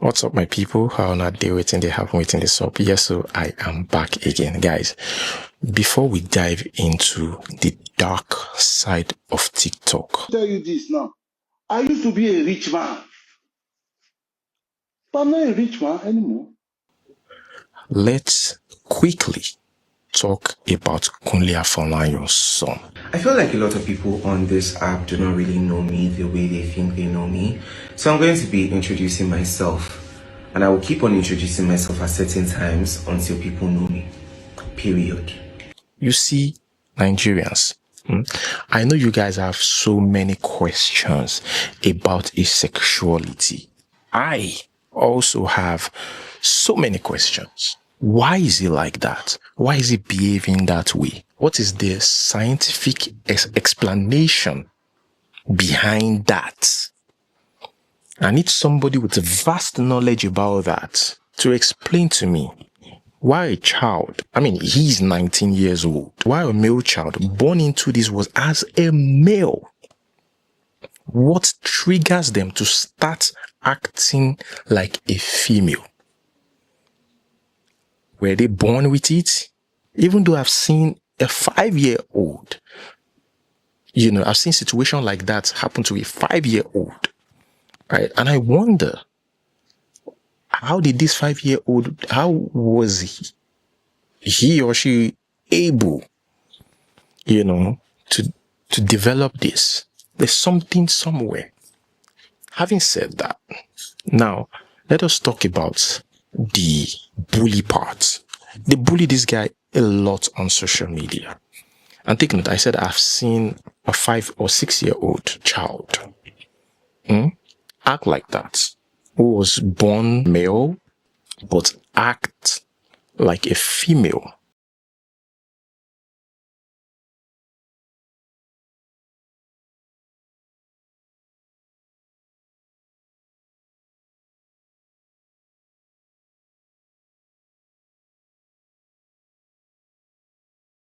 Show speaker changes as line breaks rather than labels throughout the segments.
What's up, my people? How not they waiting? They have waiting this up. Yes, so I am back again, guys. Before we dive into the dark side of TikTok,
I'll tell you this now. I used to be a rich man, but I'm not a rich man anymore.
let's quickly talk about Kunle Afolayan'S son.
I feel like a lot of people on this app do not really know me the way they think they know me. So I'm going to be introducing myself. And I will keep on introducing myself at certain times until people know me. Period.
You see, Nigerians, I know you guys have so many questions about his sexuality. I also have so many questions. Why is he like that? Why is he behaving that way? What is the scientific explanation behind that? I need somebody with vast knowledge about that to explain to me why a child, he's 19 years old, why a male child born into this was as a male. What triggers them to start acting like a female? Were they born with it? Even though I've seen a 5-year-old, I've seen situations like that happen to a 5-year-old, right? And I wonder, how did this 5-year-old, how was he or she able, to develop this? There's something somewhere. Having said that, now let us talk about the bully part. They bully this guy a lot on social media. And take note, I said I've seen a 5 or 6-year-old child act like that, who was born male but act like a female.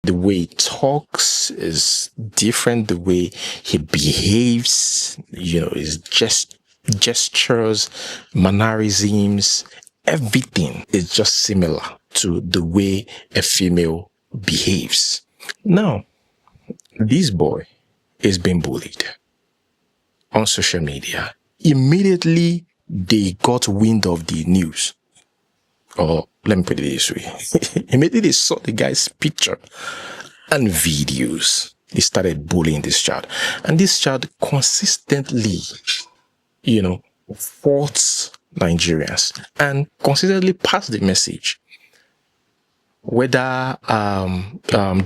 The way he talks is different. The way he behaves, his gestures, mannerisms, everything is just similar to the way a female behaves. Now, this boy is being bullied on social media. Immediately, they got wind of the news. Or let me put it this way. Immediately they saw the guy's picture and videos, they started bullying this child. And this child consistently, fought Nigerians and consistently passed the message, whether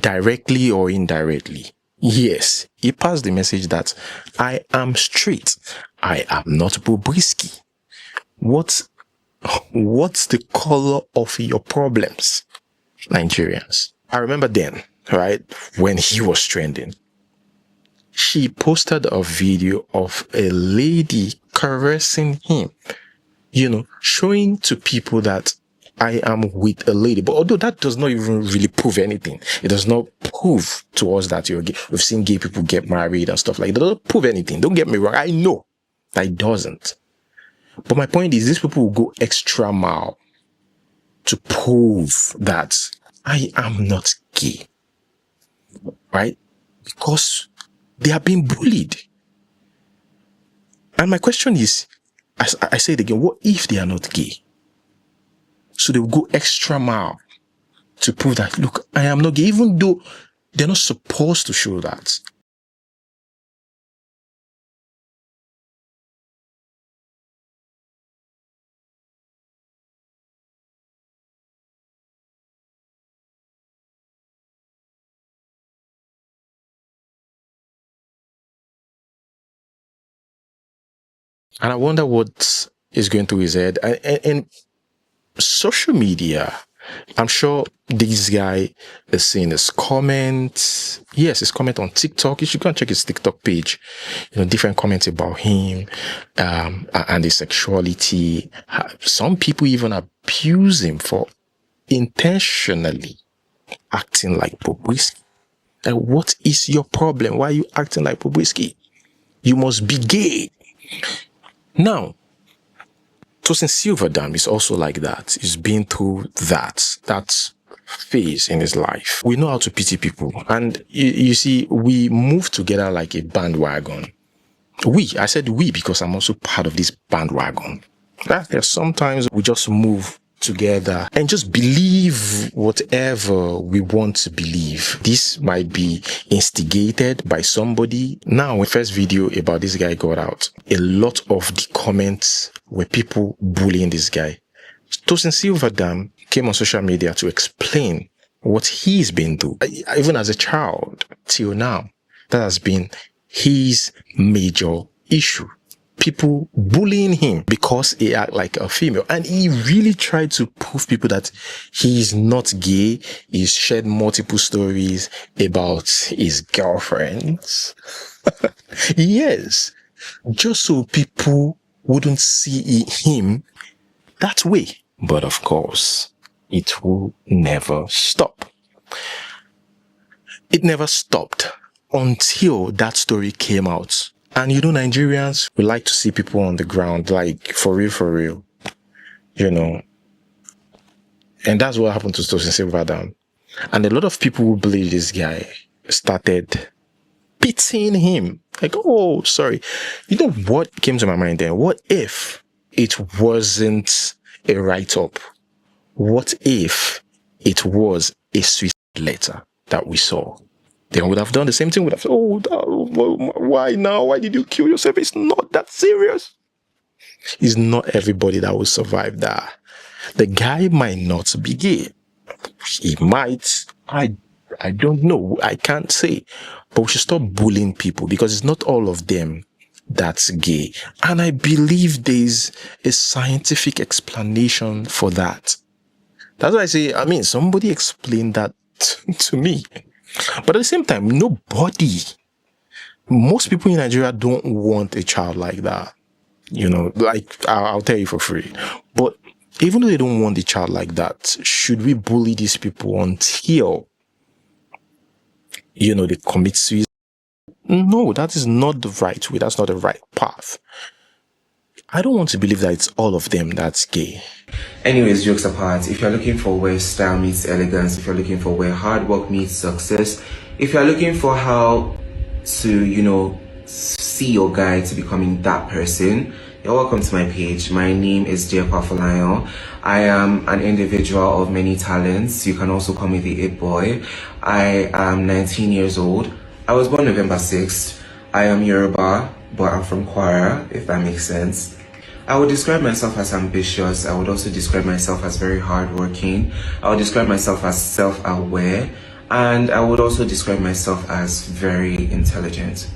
directly or indirectly. Yes, he passed the message that I am straight. I am not Bobrisky. What's the color of your problems, Nigerians? I remember then, right, when he was trending, she posted a video of a lady caressing him, showing to people that I am with a lady. But although that does not even really prove anything, it does not prove to us that you're gay. We've seen gay people get married and stuff like that. It doesn't prove anything. Don't get me wrong. I know that it doesn't. But my point is, these people will go extra mile to prove that I am not gay, right? Because they are being bullied. And my question is, I say it again, what if they are not gay? So they will go extra mile to prove that, look, I am not gay, even though they're not supposed to show that. And I wonder what is going through his head. And social media, I'm sure this guy is seeing his comments. Yes, his comment on TikTok. You should go and check his TikTok page. Different comments about him, and his sexuality. Some people even abuse him for intentionally acting like Bobrisky. Like, what is your problem? Why are you acting like Bobrisky? You must be gay. Now, Tosin Silverdam is also like that. He's been through that phase in his life. We know how to pity people. And you see, we move together like a bandwagon. I said we because I'm also part of this bandwagon. Sometimes we just move together and just believe whatever we want to believe. This might be instigated by somebody. Now, when the first video about this guy got out, a lot of the comments were people bullying this guy. Tosin Silverdam came on social media to explain what he's been through. Even as a child, till now, that has been his major issue. People bullying him because he act like a female. And he really tried to prove people that he's not gay. He's shared multiple stories about his girlfriends. Yes. Just so people wouldn't see him that way. But of course, it will never stop. It never stopped until that story came out. And you know, Nigerians, we like to see people on the ground, like for real, you know. And that's what happened to Tosin Silverdam. And a lot of people who believe this guy started pitying him. Like, oh, sorry. You know what came to my mind then? What if it wasn't a write-up? What if it was a suicide letter that we saw? They would have done the same thing. Would have said, why now? Why did you kill yourself? It's not that serious. It's not everybody that will survive that. The guy might not be gay. He might. I don't know. I can't say. But we should stop bullying people because it's not all of them that's gay. And I believe there's a scientific explanation for that. That's why I say, somebody explained that to me. But at the same time, most people in Nigeria don't want a child like that. You know, like, I'll tell you for free. But even though they don't want a child like that, should we bully these people until, you know, they commit suicide? No, that is not the right way. That's not the right path. I don't want to believe that it's all of them that's gay.
Anyways, jokes apart, if you're looking for where style meets elegance, if you're looking for where hard work meets success, if you're looking for how to, you know, see your guide to becoming that person, you're welcome to my page. My name is Afolayan. I am an individual of many talents. You can also call me the It Boy. I am 19 years old. I was born November 6th. I am Yoruba, but I'm from Kwara, if that makes sense. I would describe myself as ambitious. I would also describe myself as very hardworking. I would describe myself as self-aware. And I would also describe myself as very intelligent.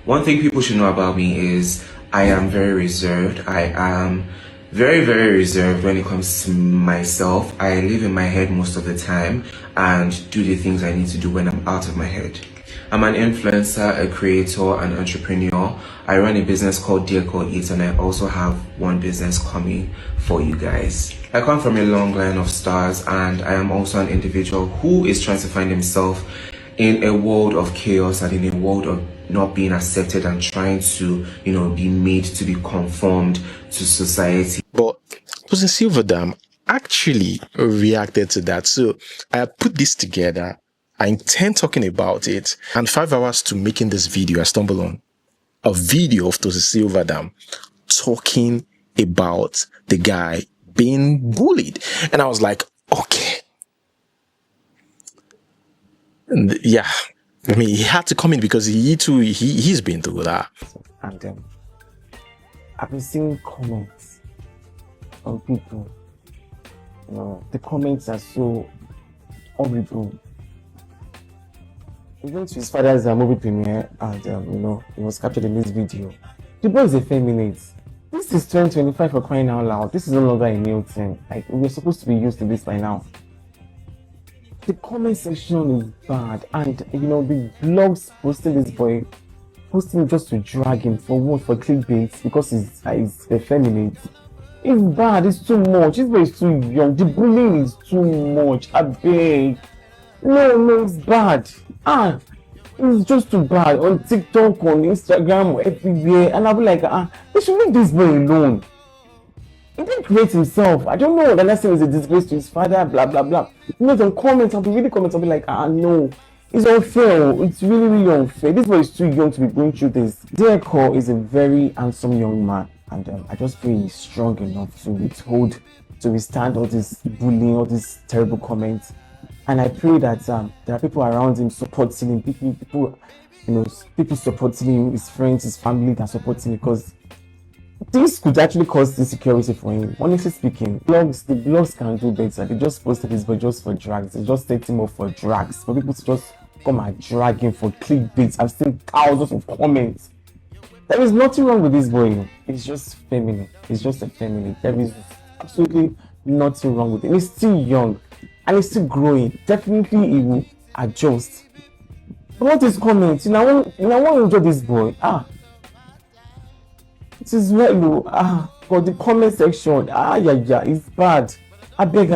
One thing people should know about me is I am very reserved. I am very, very reserved when it comes to myself. I live in my head most of the time and do the things I need to do when I'm out of my head. I'm an influencer, a creator, an entrepreneur. I run a business called Dear Call Eat, and I also have one business coming for you guys. I come from a long line of stars, and I am also an individual who is trying to find himself in a world of chaos and in a world of not being accepted and trying to, you know, be made to be conformed to society.
But Tosin Silverdam actually reacted to that. So I put this together. I intend talking about it, and 5 hours to making this video, I stumbled on a video of Tosin Silverdam talking about the guy being bullied. And I was like, okay. And yeah, he had to come in because he's been through that.
And I've been seeing comments from people. You know, the comments are so horrible. He went to his father's movie premiere and, you know, he was captured in this video. The boy is effeminate. This is 2025 for crying out loud. This is no longer a new thing. Like, we're supposed to be used to this by now. The comment section is bad. And, you know, the blogs posting this boy, posting just to drag him for what? For clickbait, because he's effeminate. It's bad. It's too much. This boy is too young. The bullying is too much. I beg. No, it's bad. It's just too bad on TikTok, on Instagram, everywhere. And I'll be like, they should leave this boy alone. He didn't create himself. I don't know. The next thing is a disgrace to his father, blah, blah, blah. You know, some comments, I'll be reading comments, I'll be like, no. It's unfair. It's really, really unfair. This boy is too young to be going through this. Deco is a very handsome young man. And I just feel he's strong enough to withstand all this bullying, all these terrible comments. And I pray that there are people around him supporting him, people supporting him, his friends, his family that support him, because this could actually cause insecurity for him. Honestly speaking, the blogs can do better. They just posted this, but just for drags. They just set him up for drags. For people to just come and drag him for clickbait. I've seen thousands of comments. There is nothing wrong with this boy. It's just feminine. It's just a feminine. There is absolutely nothing wrong with him. He's still young and he's still growing. Definitely he will adjust. But what is comments? I want to enjoy this boy. It is well, for the comment section, it's bad. I beg.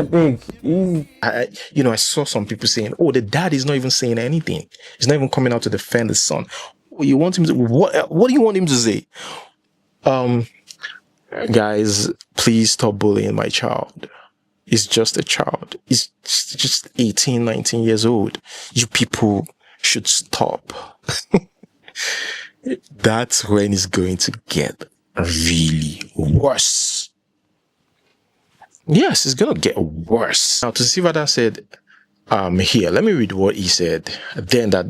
I saw some people saying, "Oh, the dad is not even saying anything. He's not even coming out to defend his son." You want him to what? What do you want him to say? Guys, please stop bullying my child. He's just a child. He's just 18, 19 years old. You people should stop. That's when it's going to get really worse. Yes, it's gonna get worse. Now, to see what I said, here, let me read what he said. Then, that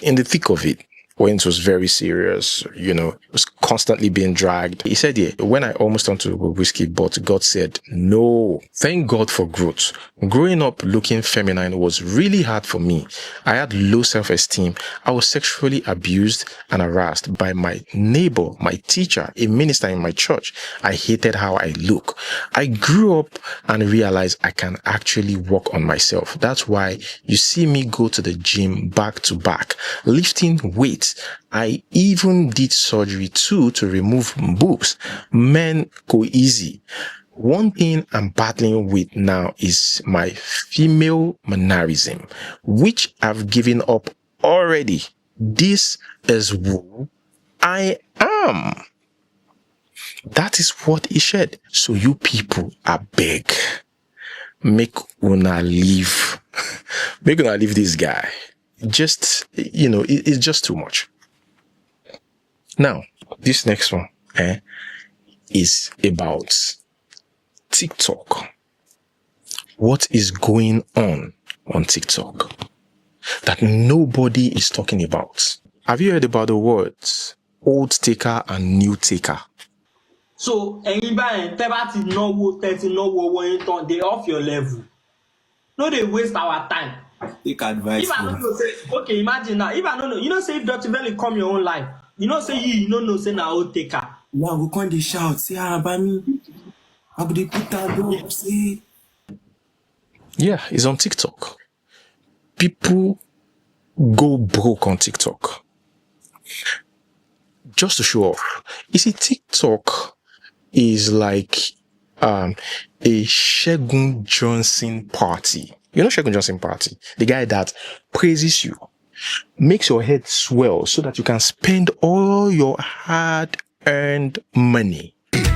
in the thick of it, when it was very serious, it was constantly being dragged. He said, when I almost turned to whiskey, but God said, no. Thank God for growth. Growing up looking feminine was really hard for me. I had low self-esteem. I was sexually abused and harassed by my neighbor, my teacher, a minister in my church. I hated how I look. I grew up and realized I can actually work on myself. That's why you see me go to the gym back to back, lifting weights. I even did surgery too to remove boobs. Men go easy. One thing I'm battling with now is my female mannerism, which I've given up already. This is who I am. That is what he said. So you people are beg. Make una leave this guy. Just, it's just too much. Now, this next one is about TikTok. What is going on TikTok that nobody is talking about? Have you heard about the words old taker and new taker?
So, anybody, they off your level. No, they waste our time.
Take advice.
If I don't know, say, okay, imagine now. If I don't know, say if Dr. Valley come your own life, say you don't know, say now old taker.
Yeah, we can't shout. Say, by me. I would put that up. Say.
Yeah, it's on TikTok. People go broke on TikTok just to show off. You see, TikTok is like a Shegun Johnson party. You know Shegun Johnson party? The guy that praises you, makes your head swell so that you can spend all your hard-earned money.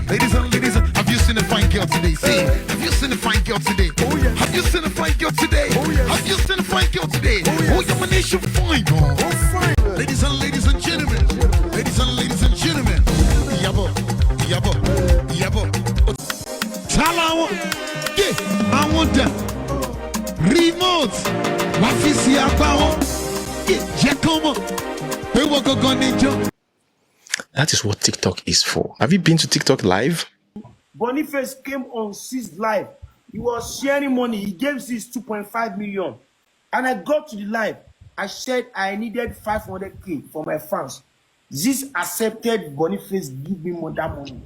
Ladies and ladies, have you seen a fine girl today? Say, have you seen a fine girl today? Oh yeah. Have you seen a fine girl today? Oh yeah. Have you seen a fine girl today? Oh yeah. Oh, your money should fine. Oh fine. Ladies and gentlemen. Ladies and gentlemen. Yabo. Tell yeah, I want that. Remote. Wafisi Abawo. Yeah, come on.
That is what TikTok is for. Have you been to TikTok live?
Boniface came on Sis live. He was sharing money. He gave Sis 2.5 million. And I got to the live. I said I needed 500K for my fans. This accepted Boniface give me more than money.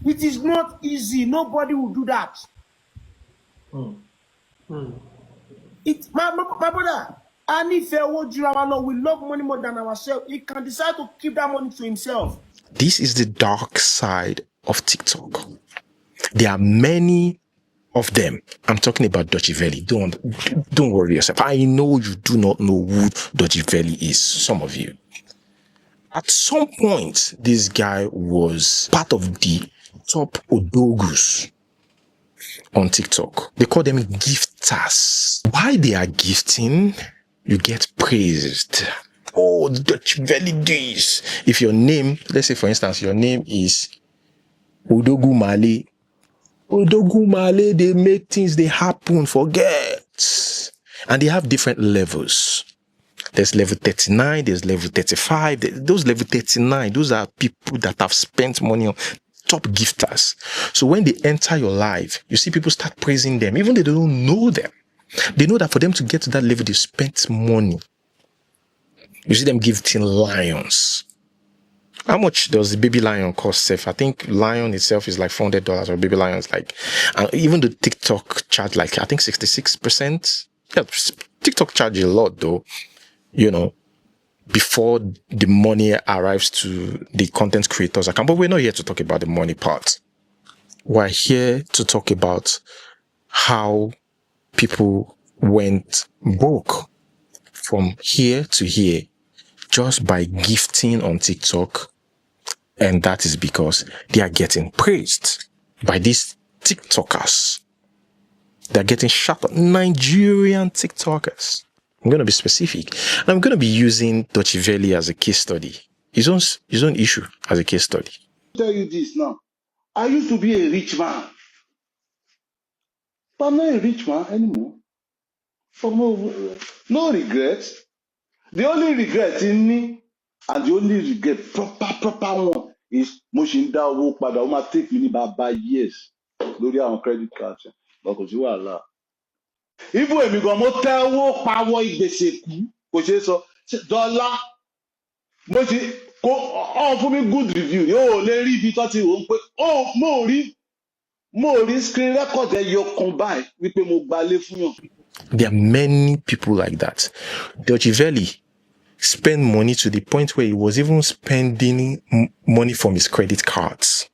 It is not easy. Nobody will do that. My brother, and if we love money more than ourselves, he can decide to keep that money to himself.
This is the dark side of TikTok. There are many of them. I'm talking about Dochivelli. Don't worry yourself. I know you do not know who Dochivelli is, some of you. At some point, this guy was part of the top Odogus on TikTok. They call them gifters. Why they are gifting, you get praised. Oh, Dutch Valley this. If your name, let's say for instance, your name is Odogu Male. Odogu Male, they make things, they happen, forget. And they have different levels. There's level 39, there's level 35. Those level 39, those are people that have spent money on top gifters. So when they enter your life, you see people start praising them, even though they don't know them. They know that for them to get to that level, they spent money. You see them gifting lions. How much does the baby lion cost? I think lion itself is like $400, or baby lion is like, even the TikTok charge like, I think 66%. Yeah, TikTok charge a lot though, you know, before the money arrives to the content creators account. But we're not here to talk about the money part. We're here to talk about how people went broke from here to here just by gifting on TikTok. And that is because they are getting praised by these TikTokers. They're getting shot up. Nigerian TikTokers. I'm going to be specific. And I'm going to be using Dutch Valley as a case study. His own issue as a case study.
I'll tell you this now. I used to be a rich man. But I'm not a rich man anymore. For no regrets. The only regret in me, and the only regret, proper one, is Moshinda owó padà. Ó máa take me ní bàbá years lórí àwọn credit card. Kò sí wàhálà. Ibo èmi gan mo tẹ owó pawọ́ ìgbésẹ̀ kú. Kò ṣeé sọ. Dọ́là. Mo ti kó ọ̀ fún mi good review. Yóò lè rí ibi tó ti wò ó pé mo rí screen record ẹyọ kan báyìí wípé mo gbalé fún yàn.
There are many people like that. Dutch Valley spent money to the point where he was even spending money from his credit cards.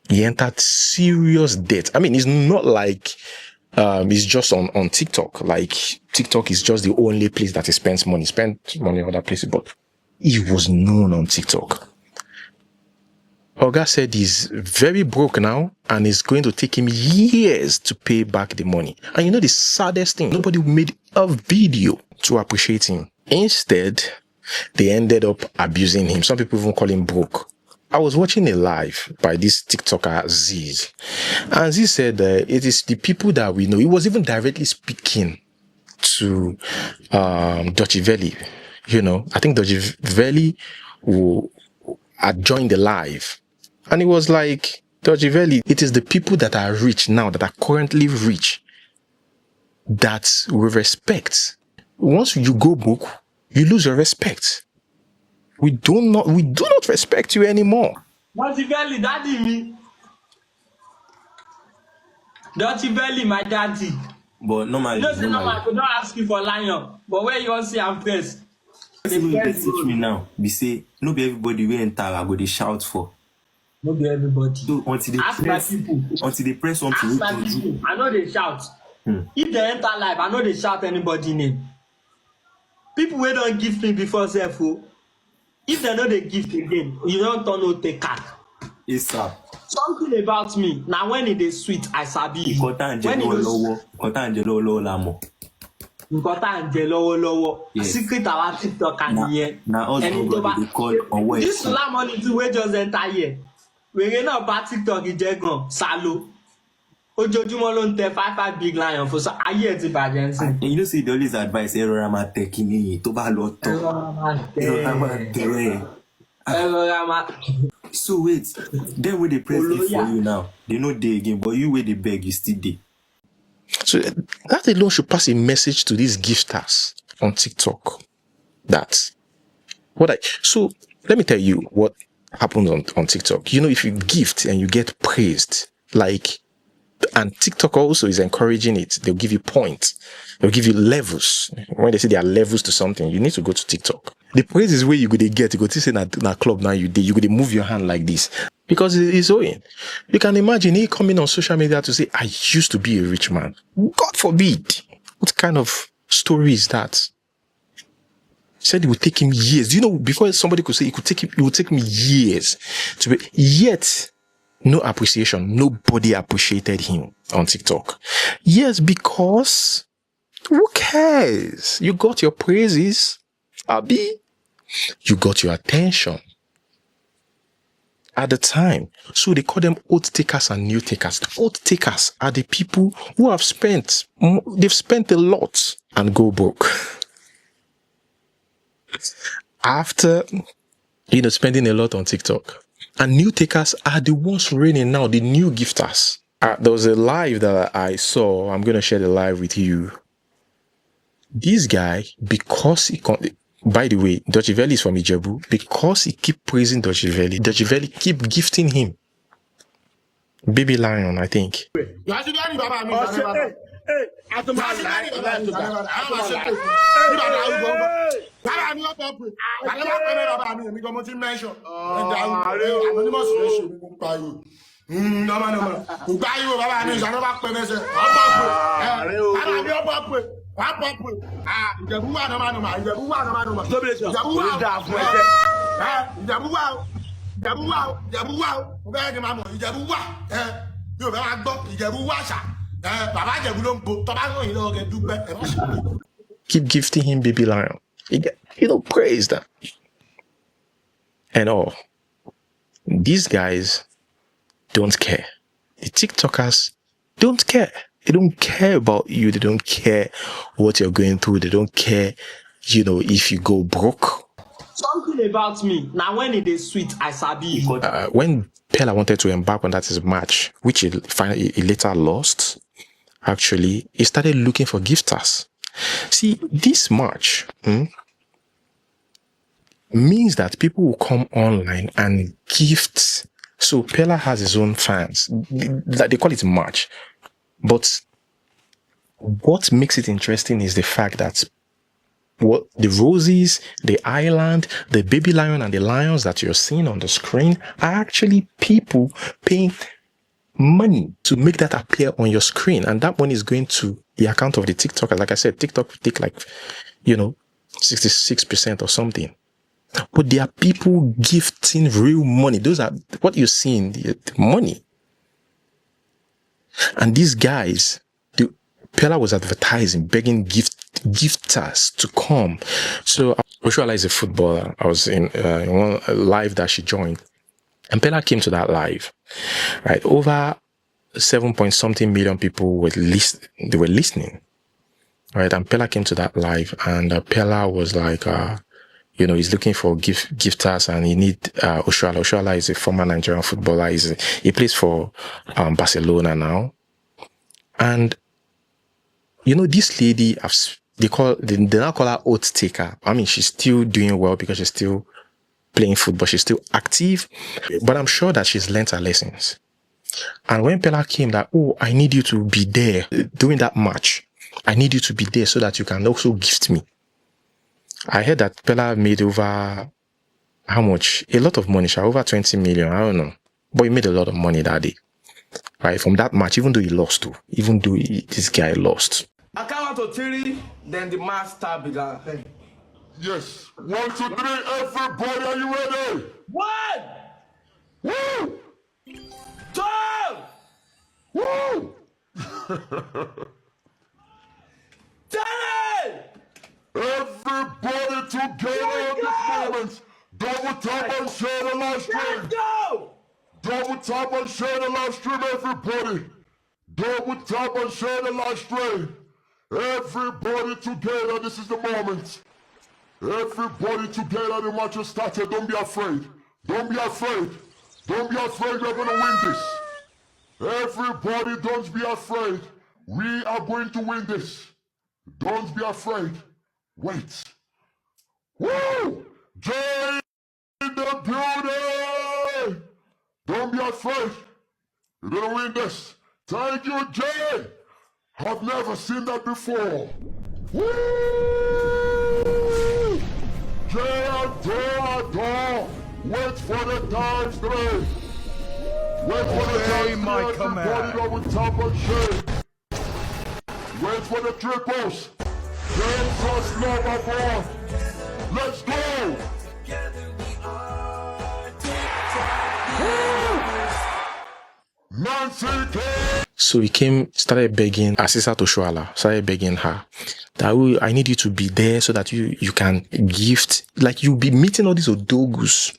He entered serious debt. I mean, it's not like it's just on TikTok. Like TikTok is just the only place that he spends money. He spent money on other places, but he was known on TikTok. Oga said he's very broke now and it's going to take him years to pay back the money. And you know the saddest thing? Nobody made a video to appreciate him. Instead, they ended up abusing him. Some people even call him broke. I was watching a live by this TikToker Ziz. And Ziz said it is the people that we know. He was even directly speaking to Dutch Valley. You know, I think Dutch Valley had joined the live. And it was like, Dutch Valley, it is the people that are rich now, that are currently rich, that we respect. Once you go broke, you lose your respect. We do not respect you anymore.
Dutch Valley, daddy me. Dutch Valley, my daddy.
But normally,
You know, say no, I could not ask you for lion. But where you want to say I'm pressed?
see what they teach me now. Be say, no be everybody we enter, I go they shout for.
No be everybody.
So until they
Ask
press,
my people.
until they press something,
Ask my people. I know they shout. If they enter live, I know they shout anybody name. People wey don't give me before self. If they know they gift again, you don't turn no take card.
Yes, sir.
Something about me. Now when it is sweet, I sabi.
Ìkọ̀tà ń jẹ lọ́wọ́ lọ́wọ́ la mọ̀.
Nkọta ń jẹ lọ́wọ́lọ́wọ́.
Yes.
Secret our TikTok and nìyẹn.
Na us nobody dey call on where.
This Sula money too wey just enter here. Wèrè náà bá TikTok jẹ́ gan salo. Ojoojúmọ́ ló ń tẹ 5 big lion fún ayé ẹ̀ ti bàjẹ́ ń sìn.
And you know say they always advise ẹ rọra máa tẹ kíní yìí tó bá lọ tán. Ẹ rọra máa tẹ ẹ. So wait, then when they press it for you now, they no dey again, but you where they beg, you still dey.
So that alone should pass a message to these gifters on TikTok. So let me tell you what happens on TikTok. You know, if you gift and you get praised, and TikTok also is encouraging it, they'll give you points. They'll give you levels. When they say there are levels to something, you need to go to TikTok. The praise is where you go to get. You go to say in a club now you go to move your hand like this. Because it is owing. You can imagine he coming on social media to say, I used to be a rich man. God forbid. What kind of story is that? He said it would take him years. You know, before somebody could say it would take me years to be, yet No appreciation. Nobody appreciated him on TikTok. Yes, because who cares? You got your praises, Abi. You got your attention at the time. So they call them oath takers and new takers. The oath takers are the people who have they've spent a lot and go broke. After, spending a lot on TikTok. And new takers are the ones reigning now, the new gifters. There was a live that I saw. I'm going to share the live with you. This guy, because by the way, Dodgeveli is from Ijebu. Because he keep praising Dodgeveli keep gifting him Baby Lion, I think. Keep gifting him Baby Lion. Praise that. And all. These guys don't care. The TikTokers don't care. They don't care about you. They don't care what you're going through. They don't care, if you go broke.
Something about me. Now when it is sweet, I sabi.
When Pella wanted to embark on that match, which he later lost, actually, he started looking for gifters. See, this match means that people will come online and gift. So Pella has his own fans. They call it match. But what makes it interesting is the fact that the roses, the island, the Baby Lion, and the lions that you're seeing on the screen are actually people paying money to make that appear on your screen. And that money is going to the account of the TikToker. Like I said, TikTok will take 66% or something. But there are people gifting real money. Those are what you're seeing, the money. And these guys, Pella was advertising, begging gifters to come. So Oshoala is a footballer. I was in one live that she joined. And Pella came to that live. Right? Over 7-point-something million people were listening. Right? And Pella came to that live, and Pella was like, he's looking for gifters, and he need Oshoala. Oshoala is a former Nigerian footballer. He plays for Barcelona now. And this lady, they now call her oath taker. I mean, she's still doing well because she's still playing football. She's still active, but I'm sure that she's learned her lessons. And when Pella came, that, I need you to be there during that match. I need you to be there so that you can also gift me. I heard that Pella made over, how much? A lot of money, over 20 million. I don't know. But he made a lot of money that day. Right? From that match, even though he lost too. Even though this guy lost.
I count to 3, then the match start began.
Yes. 1, 2, 3, everybody, are you ready?
1!
Woo!
2!
Woo!
3!
Everybody together at this moment. Double tap and share the live stream.
Let's go!
Double tap and share the live stream, everybody. Double tap and share the live stream. Everybody together, this is the moment. Everybody together, the match has started. Don't be afraid. Don't be afraid. Don't be afraid, we're going to win this. Everybody, don't be afraid. We are going to win this. Don't be afraid. Wait. Woo! Jay in the building! Don't be afraid. You're going to win this. Thank you, Jay. I've never seen that before. Woo! Jay, adore. Wait for the times 3. Wait for the times 3. Everybody double tap and shake. Wait for the triples. James just number 1. Let's go.
So he started begging Asisa Toshuala, started begging her that I need you to be there so that you can gift, like you'll be meeting all these odogus.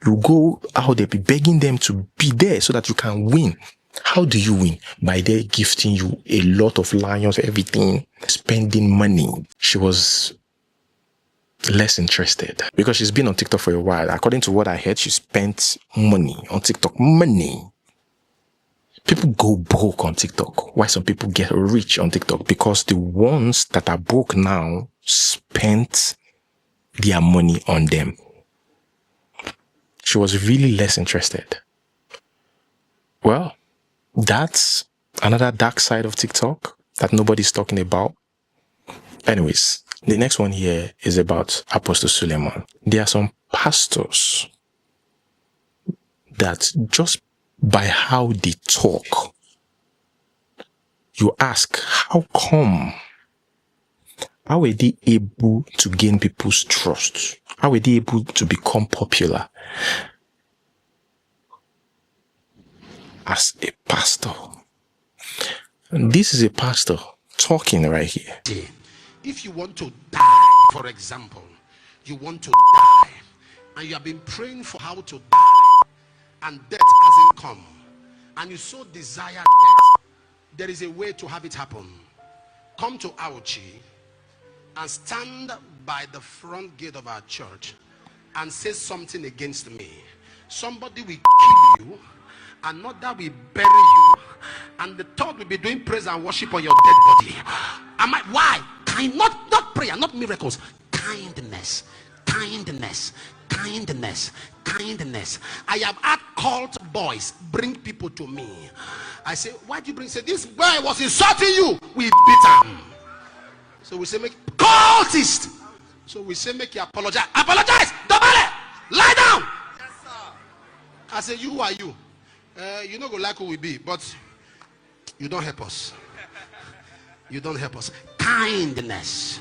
You go out there, be begging them to be there so that you can win. How do you win? By their gifting you a lot of lions, everything, spending money. She was less interested because she's been on TikTok for a while. According to what I heard, she spent money on TikTok. Money. People go broke on TikTok. Why some people get rich on TikTok? Because the ones that are broke now spent their money on them. She was really less interested. Well, that's another dark side of TikTok that nobody's talking about. Anyways, the next one here is about Apostle Suleiman. There are some pastors that just by how they talk, you ask, how come? How were they able to gain people's trust? How were they able to become popular as a pastor? And this is a pastor talking right here.
If you want to die, for example, you want to die, and you have been praying for how to die, and death hasn't come, and you so desire death, there is a way to have it happen. Come to Auchi and stand by the front gate of our church and say something against me. Somebody will kill you, another will bury you, and the third will be doing praise and worship on your dead body. Why? Not prayer, not miracles. Kindness. I have had cult boys bring people to me. I say, why do you bring? Say, this boy was insulting you. We beat him. So we say, make cultist. So we say, make you apologize. Apologize. Dobale. Lie down. Yes, sir. I say, who are you? You know, go like who we be, but you don't help us. You don't help us. Kindness.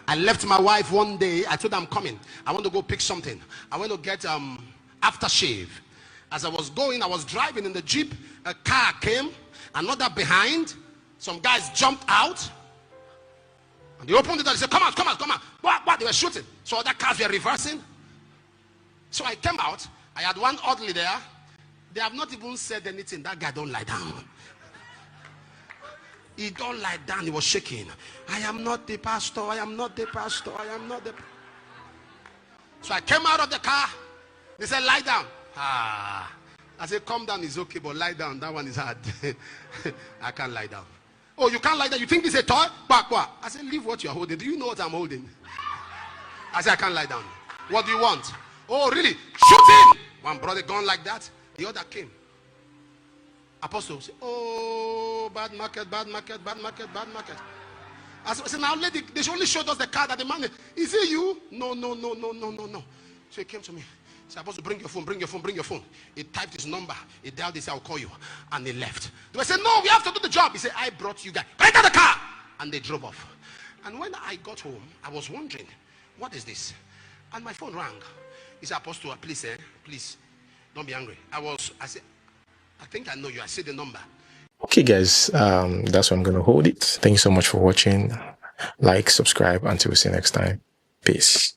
I left my wife one day. I told her I'm coming. I want to go pick something. I want to get aftershave. As I was going, I was driving in the Jeep. A car came. Another behind. Some guys jumped out. And they opened the door. They said, come out. What? They were shooting. So other cars were reversing. So I came out. I had one orderly there. They have not even said anything. That guy don't lie down. He don't lie down. He was shaking. I am not the pastor. So I came out of the car. They said, lie down. I said, calm down is okay, but lie down. That one is hard. I can't lie down. Oh, you can't lie down. You think this is a toy? What? I said, leave what you are holding. Do you know what I'm holding? I said, I can't lie down. What do you want? Oh, really? Shoot him. One brother gone like that. The other came. Apostle said, oh, bad market. I said, now lady, they only showed us the car that the man, is it you? No. So he came to me. He said, Apostle, bring your phone. He typed his number. He dialed this, I'll call you. And he left. They said, no, we have to do the job. He said, I brought you guys. Enter the car. And they drove off. And when I got home, I was wondering, what is this? And my phone rang. He said, Apostle, please, don't be angry. I said, I think I know you. I see the number.
Okay, guys, that's where I'm going to hold it. Thank you so much for watching. Like, subscribe. Until we see you next time. Peace.